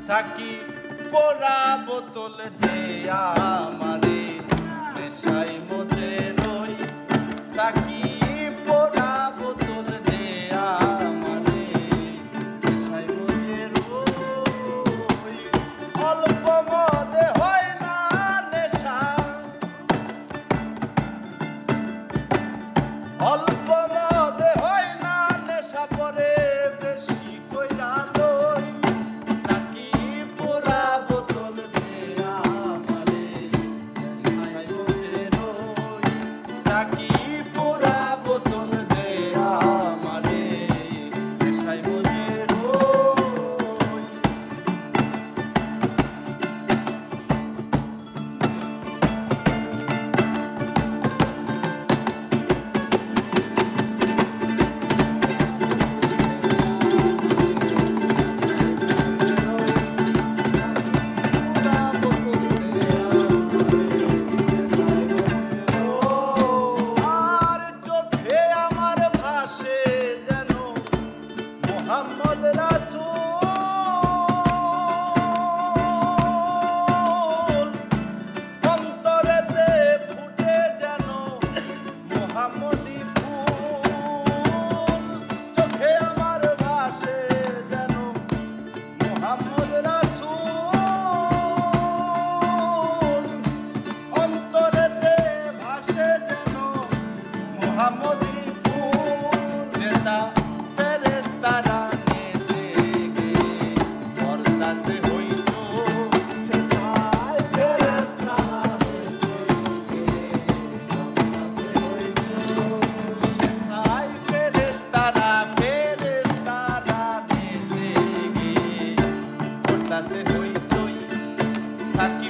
Psaki পোড়া বোতল দেয়া আমারে নেশাই মজে রই সাকি পোড়া বোতল দেয়া আমারে নেশাই মজে রই অল্প মদে হয় না নেশা অল্প মদে হয় না নেশা পরে বেশি কইরা লই সাকি পোড়া বোতল দেয়া আমারে নেশাই মজে রই সাকি পোড়া বোতল দেয়া আমারে নেশাই মজে রই আর চোখে আমার ভাসে যেন মোহাম্মদ রাসূল অন্তরেতে ফুটে যেন মোহাম্মদী ফুল চোখে আমার ভাসে যেন মোহাম্মদ রাসূল অন্তরেতে ভাসে যেন মোহাম্মদী ফুল যেটা ফেরেশতারা নেচে গে বরদাসে হইত সেটাই ফেরেশতারা নেচে গে বরদাসে হইত সেটাই ফেরেশতারা নেচে গে বরদাসে হইত সাকি